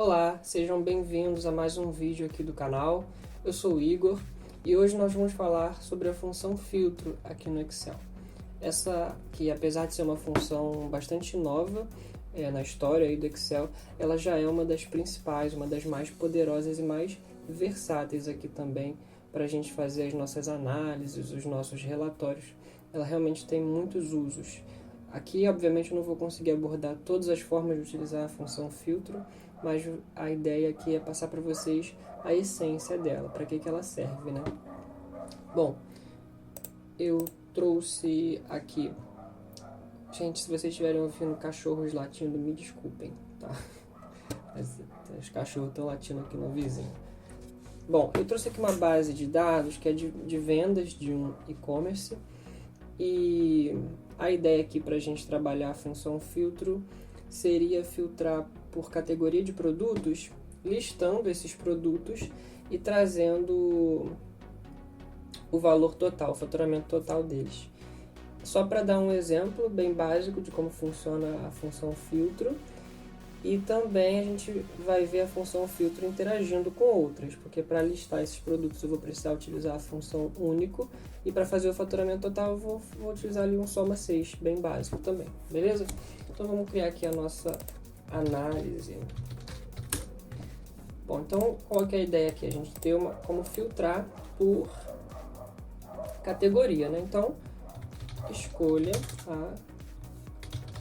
Olá, sejam bem-vindos a mais um vídeo aqui do canal. Eu sou o Igor e hoje nós vamos falar sobre a função filtro aqui no Excel. Essa que, apesar de ser uma função bastante nova na história aí do Excel, ela já é uma das principais, uma das mais poderosas e mais versáteis aqui também para a gente fazer as nossas análises, os nossos relatórios. Ela realmente tem muitos usos. Aqui, obviamente, eu não vou conseguir abordar todas as formas de utilizar a função filtro, mas a ideia aqui é passar para vocês a essência dela, para que ela serve, né? Bom, eu trouxe aqui... Gente, se vocês estiverem ouvindo cachorros latindo, me desculpem, tá? Mas os cachorros estão latindo aqui no vizinho. Bom, eu trouxe aqui uma base de dados que é de vendas de um e-commerce. E a ideia aqui para a gente trabalhar a função filtro seria filtrar por categoria de produtos, listando esses produtos e trazendo o valor total, o faturamento total deles. Só para dar um exemplo bem básico de como funciona a função filtro, e também a gente vai ver a função filtro interagindo com outras, porque para listar esses produtos eu vou precisar utilizar a função único, e para fazer o faturamento total eu vou utilizar ali um soma 6, bem básico também, beleza? Então vamos criar aqui a nossa análise. Bom, então qual que é a ideia aqui? A gente tem como filtrar por categoria, né? Então, escolha a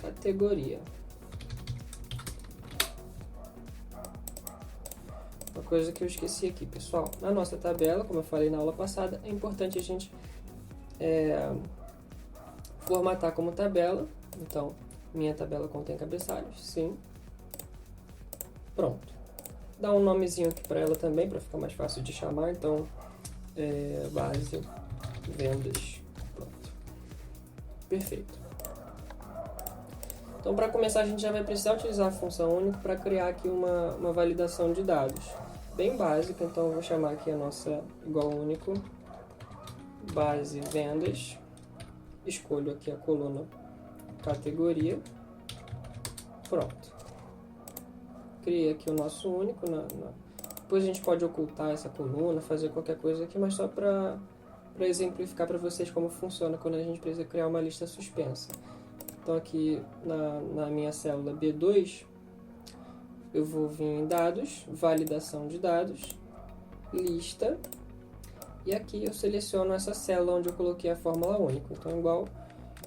categoria. Uma coisa que eu esqueci aqui, pessoal, na nossa tabela, como eu falei na aula passada, é importante a gente formatar como tabela. Então, minha tabela contém cabeçalhos, sim. Pronto. Dá um nomezinho aqui para ela também, para ficar mais fácil de chamar. Então, base, vendas, pronto. Perfeito. Então, para começar, a gente já vai precisar utilizar a função único para criar aqui uma validação de dados. Bem básica, então eu vou chamar aqui a nossa igual único, base vendas, escolho aqui a coluna categoria, pronto. Criei aqui o nosso único, depois a gente pode ocultar essa coluna, fazer qualquer coisa aqui, mas só para exemplificar para vocês como funciona quando a gente precisa criar uma lista suspensa. Então aqui na minha célula B2, eu vou vir em dados, validação de dados, lista, e aqui eu seleciono essa célula onde eu coloquei a fórmula única. Então igual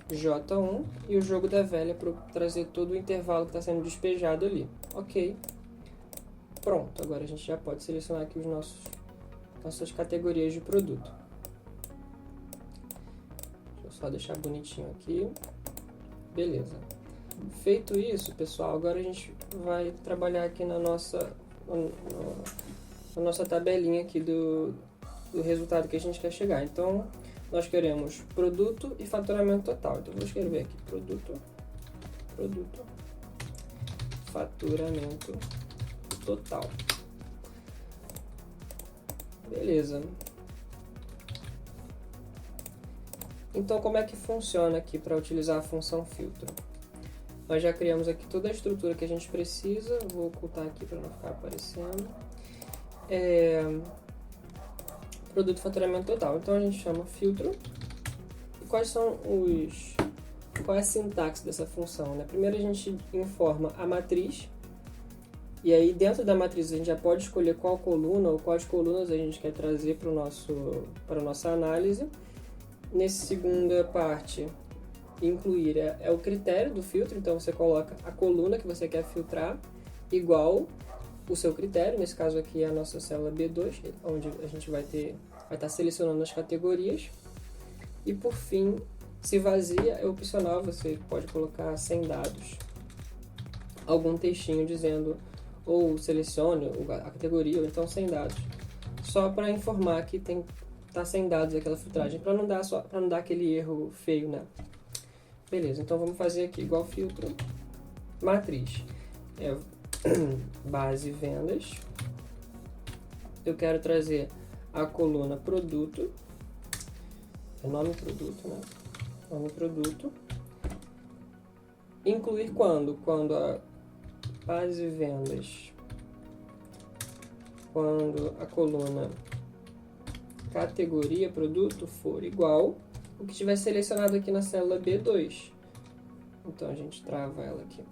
J1 e o jogo da velha para trazer todo o intervalo que está sendo despejado ali. Ok. Pronto, agora a gente já pode selecionar aqui nossas categorias de produto. Deixa eu só deixar bonitinho aqui. Beleza. Feito isso, pessoal, agora a gente vai trabalhar aqui na nossa tabelinha aqui do resultado que a gente quer chegar. Então, nós queremos produto e faturamento total. Então, vou escrever aqui produto, faturamento total. Beleza. Então, como é que funciona aqui para utilizar a função filtro? Nós já criamos aqui toda a estrutura que a gente precisa. Vou ocultar aqui para não ficar aparecendo. Produto faturamento total. Então, a gente chama filtro. E qual é a sintaxe dessa função, né? Primeiro, a gente informa a matriz. E aí, dentro da matriz, a gente já pode escolher qual coluna ou quais colunas a gente quer trazer para a nossa análise. Nessa segunda parte, incluir é o critério do filtro, então você coloca a coluna que você quer filtrar igual o seu critério, nesse caso aqui é a nossa célula B2, onde a gente vai estar selecionando as categorias. E por fim, se vazia é opcional, você pode colocar sem dados, algum textinho dizendo ou selecione a categoria ou então sem dados, só para informar que tá sem dados aquela filtragem, para não dar aquele erro feio, né? Beleza, então vamos fazer aqui igual filtro, matriz, base vendas, eu quero trazer a coluna produto, nome produto, né? Nome produto, incluir quando? Quando a base vendas quando a coluna categoria produto for igual o que estiver selecionado aqui na célula B2. Então a gente trava ela aqui.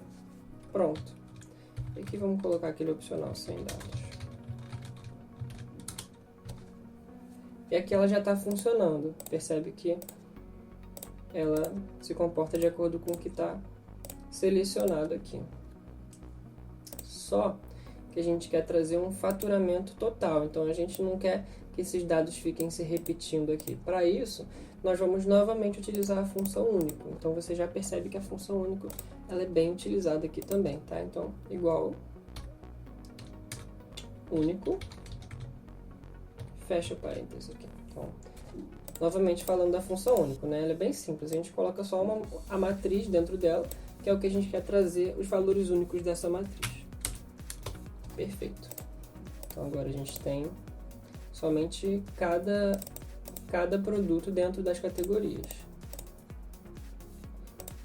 Pronto. E aqui vamos colocar aquele opcional sem dados. E aqui ela já está funcionando. Percebe que ela se comporta de acordo com o que está selecionado aqui. Só que a gente quer trazer um faturamento total. Então a gente não quer que esses dados fiquem se repetindo aqui. Para isso, nós vamos novamente utilizar a função único. Então você já percebe que a função único ela é bem utilizada aqui também, tá? Então, igual único, fecha parênteses aqui. Então, novamente falando da função único, né? Ela é bem simples, a gente coloca só a matriz dentro dela, que é o que a gente quer trazer, os valores únicos dessa matriz. Perfeito. Então agora a gente tem somente cada produto dentro das categorias.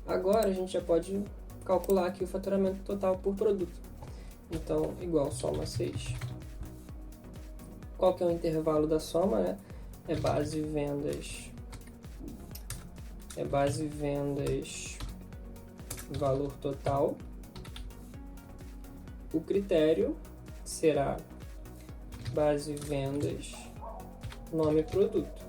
Agora a gente já pode calcular aqui o faturamento total por produto. Então, igual soma 6. Qual que é o intervalo da soma, né? É base vendas valor total. O critério será base vendas nome produto.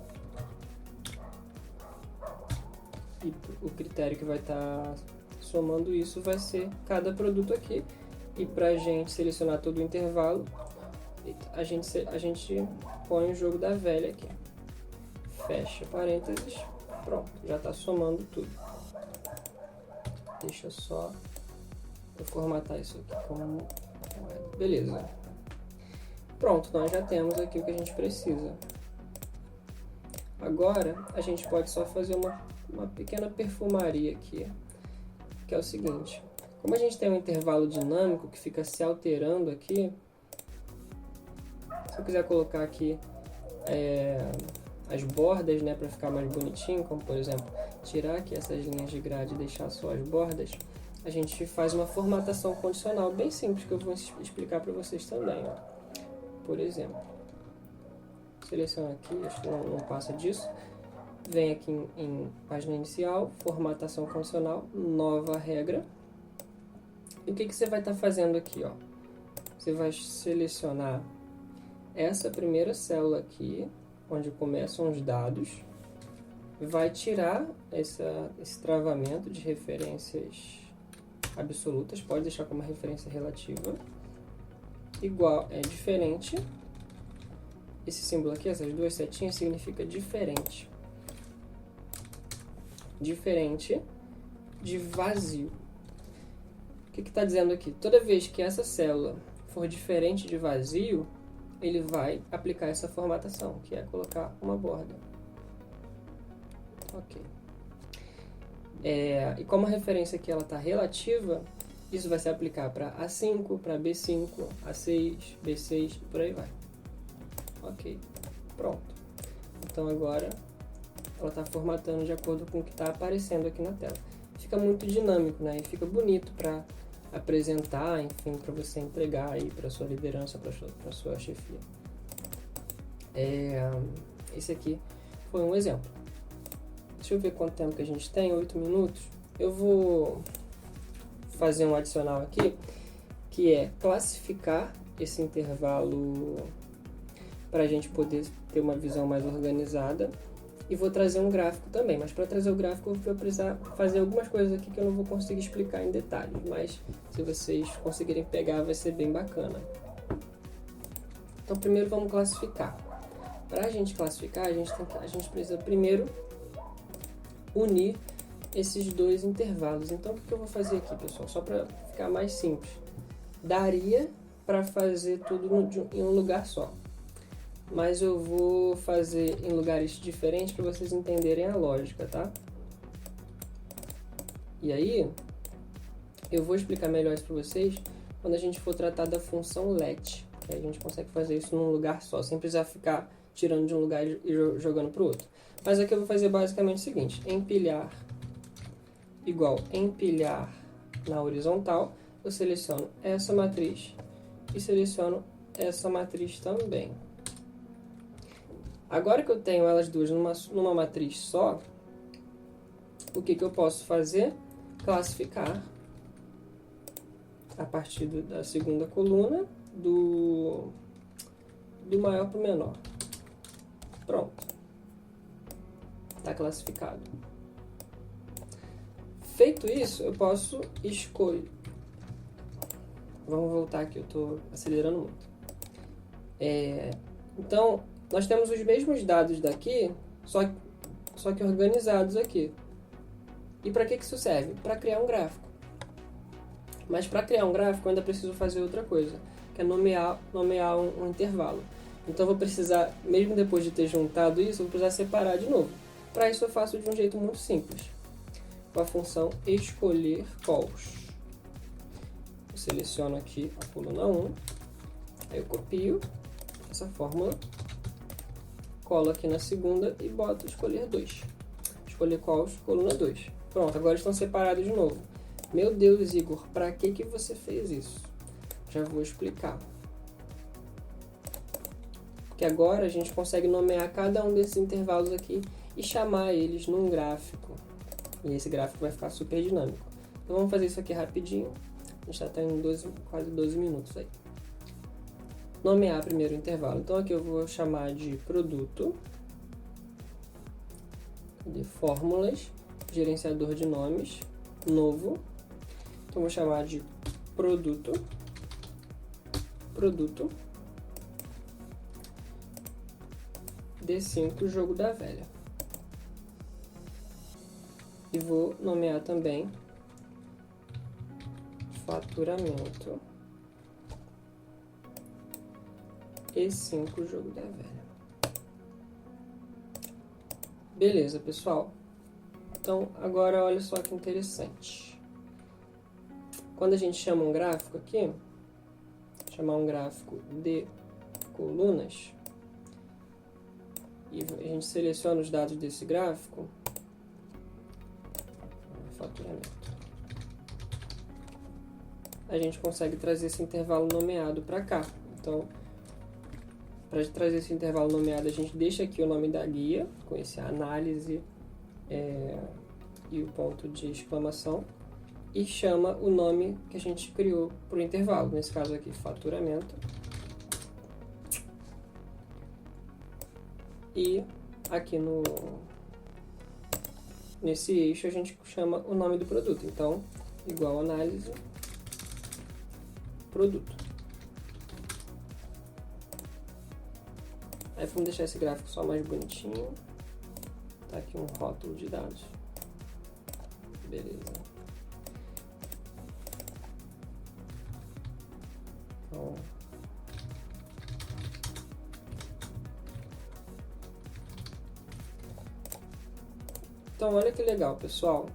E o critério que vai estar somando isso vai ser cada produto aqui. E para a gente selecionar todo o intervalo, a gente põe o jogo da velha aqui. Fecha parênteses. Pronto, já está somando tudo. Deixa só eu formatar isso aqui como moeda. Beleza. Pronto, nós já temos aqui o que a gente precisa. Agora, a gente pode só fazer uma pequena perfumaria aqui, que é o seguinte. Como a gente tem um intervalo dinâmico que fica se alterando aqui, se eu quiser colocar aqui as bordas, né, para ficar mais bonitinho, como por exemplo, tirar aqui essas linhas de grade e deixar só as bordas, a gente faz uma formatação condicional bem simples que eu vou explicar para vocês também. Ó. Por exemplo, seleciono aqui, acho que não passa disso, vem aqui em página inicial, formatação condicional, nova regra. E o que você vai estar fazendo aqui? Ó? Você vai selecionar essa primeira célula aqui, onde começam os dados, vai tirar esse travamento de referências absolutas, pode deixar como referência relativa, igual, é diferente, esse símbolo aqui, essas duas setinhas, significa diferente. Diferente de vazio. O que está dizendo aqui? Toda vez que essa célula for diferente de vazio, ele vai aplicar essa formatação, que é colocar uma borda. Ok. E como a referência aqui ela está relativa, isso vai se aplicar para A5, para B5, A6, B6 e por aí vai. Ok. Pronto. Então agora ela está formatando de acordo com o que está aparecendo aqui na tela. Fica muito dinâmico, né? E fica bonito para apresentar, enfim, para você entregar aí para sua liderança, para sua chefia. Esse aqui foi um exemplo. Deixa eu ver quanto tempo que a gente tem, 8 minutos. Eu vou fazer um adicional aqui, que é classificar esse intervalo para a gente poder ter uma visão mais organizada. E vou trazer um gráfico também, mas para trazer o gráfico eu vou precisar fazer algumas coisas aqui que eu não vou conseguir explicar em detalhes, mas se vocês conseguirem pegar vai ser bem bacana. Então primeiro vamos classificar. Para a gente classificar, a gente precisa primeiro unir esses dois intervalos. Então o que eu vou fazer aqui, pessoal? Só para ficar mais simples. Daria para fazer tudo em um lugar só. Mas eu vou fazer em lugares diferentes para vocês entenderem a lógica, tá? E aí, eu vou explicar melhor isso para vocês quando a gente for tratar da função let. Que aí a gente consegue fazer isso num lugar só, sem precisar ficar tirando de um lugar e jogando para o outro. Mas aqui eu vou fazer basicamente o seguinte: empilhar igual empilhar na horizontal. Eu seleciono essa matriz e seleciono essa matriz também. Agora que eu tenho elas duas numa matriz só, o que eu posso fazer? Classificar a partir da segunda coluna do maior para o menor. Pronto. Está classificado. Feito isso, eu posso escolher. Vamos voltar aqui, eu estou acelerando muito. Então, nós temos os mesmos dados daqui, só que organizados aqui. E para que isso serve? Para criar um gráfico. Mas para criar um gráfico eu ainda preciso fazer outra coisa, que é nomear um intervalo. Então eu vou precisar, mesmo depois de ter juntado isso, eu vou precisar separar de novo. Para isso eu faço de um jeito muito simples, com a função escolher cols. Eu seleciono aqui a coluna 1, aí eu copio essa fórmula, colo aqui na segunda e boto escolher 2. Escolher cols, coluna 2. Pronto, agora estão separados de novo. Meu Deus, Igor, para que você fez isso? Já vou explicar. Porque agora a gente consegue nomear cada um desses intervalos aqui e chamar eles num gráfico. E esse gráfico vai ficar super dinâmico. Então vamos fazer isso aqui rapidinho. A gente já está em quase 12 minutos aí. Nomear primeiro o intervalo. Então aqui eu vou chamar de produto, de fórmulas, gerenciador de nomes, novo. Então vou chamar de produto, D5 jogo da velha. E vou nomear também faturamento E5 jogo da velha. Beleza, pessoal. Então, agora olha só que interessante. Quando a gente chama um gráfico aqui, chamar um gráfico de colunas, e a gente seleciona os dados desse gráfico, faturamento, a gente consegue trazer esse intervalo nomeado para cá. Então, para trazer esse intervalo nomeado, a gente deixa aqui o nome da guia, com esse análise e o ponto de exclamação, e chama o nome que a gente criou para o intervalo, nesse caso aqui, faturamento. E aqui nesse eixo a gente chama o nome do produto, então, igual análise, produto. Aí vamos deixar esse gráfico só mais bonitinho. Tá aqui um rótulo de dados. Beleza. Então olha que legal, pessoal.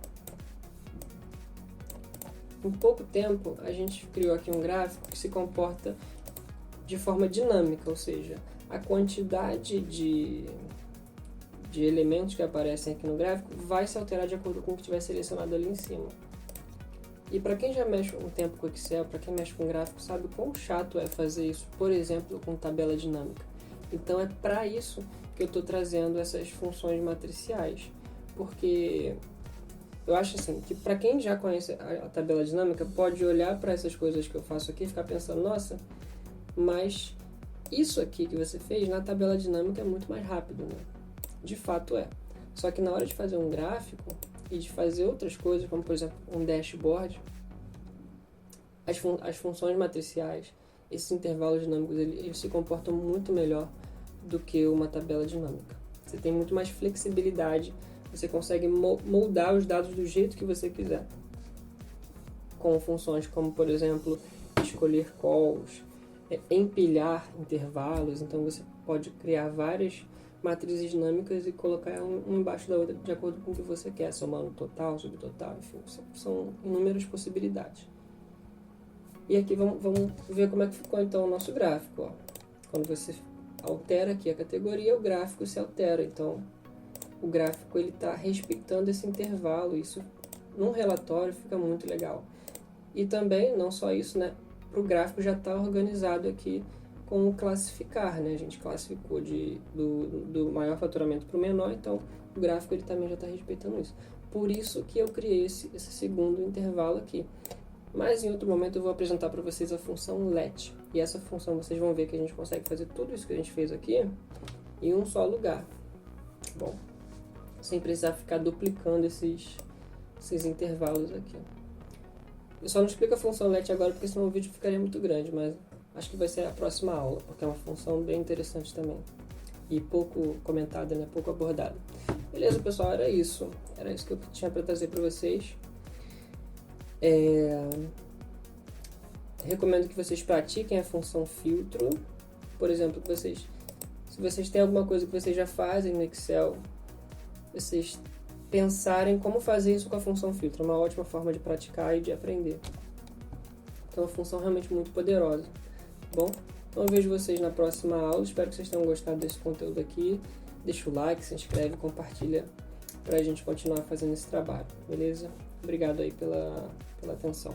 Em pouco tempo a gente criou aqui um gráfico que se comporta de forma dinâmica, ou seja, a quantidade de elementos que aparecem aqui no gráfico vai se alterar de acordo com o que tiver selecionado ali em cima. E para quem já mexe um tempo com Excel, para quem mexe com gráfico, sabe quão chato é fazer isso, por exemplo, com tabela dinâmica. Então é para isso que eu estou trazendo essas funções matriciais, porque eu acho assim, que para quem já conhece a tabela dinâmica, pode olhar para essas coisas que eu faço aqui e ficar pensando, nossa, mas isso aqui que você fez na tabela dinâmica é muito mais rápido, né? De fato é. Só que na hora de fazer um gráfico e de fazer outras coisas, como por exemplo um dashboard, as funções matriciais, esses intervalos dinâmicos, eles se comportam muito melhor do que uma tabela dinâmica. Você tem muito mais flexibilidade, você consegue moldar os dados do jeito que você quiser. Com funções como, por exemplo, escolher calls, empilhar intervalos, então você pode criar várias matrizes dinâmicas e colocar uma embaixo da outra de acordo com o que você quer, somando total, subtotal, enfim, são inúmeras possibilidades. E aqui vamos ver como é que ficou então o nosso gráfico. Ó. Quando você altera aqui a categoria, o gráfico se altera, então o gráfico está respeitando esse intervalo, isso num relatório fica muito legal. E também, não só isso, né, para o gráfico já está organizado aqui com o classificar, né? A gente classificou do maior faturamento para o menor, então o gráfico ele também já está respeitando isso. Por isso que eu criei esse segundo intervalo aqui. Mas em outro momento eu vou apresentar para vocês a função let. E essa função vocês vão ver que a gente consegue fazer tudo isso que a gente fez aqui em um só lugar. Bom, sem precisar ficar duplicando esses intervalos aqui. Eu só não explico a função let agora porque senão o vídeo ficaria muito grande, mas acho que vai ser a próxima aula, porque é uma função bem interessante também. E pouco comentada, né? Pouco abordada. Beleza, pessoal, era isso. Era isso que eu tinha para trazer para vocês. Recomendo que vocês pratiquem a função filtro. Por exemplo, se vocês têm alguma coisa que vocês já fazem no Excel, vocês pensarem como fazer isso com a função filtro. É uma ótima forma de praticar e de aprender. Então, é uma função realmente muito poderosa. Bom, então eu vejo vocês na próxima aula. Espero que vocês tenham gostado desse conteúdo aqui. Deixa o like, se inscreve, compartilha para a gente continuar fazendo esse trabalho, beleza? Obrigado aí pela atenção.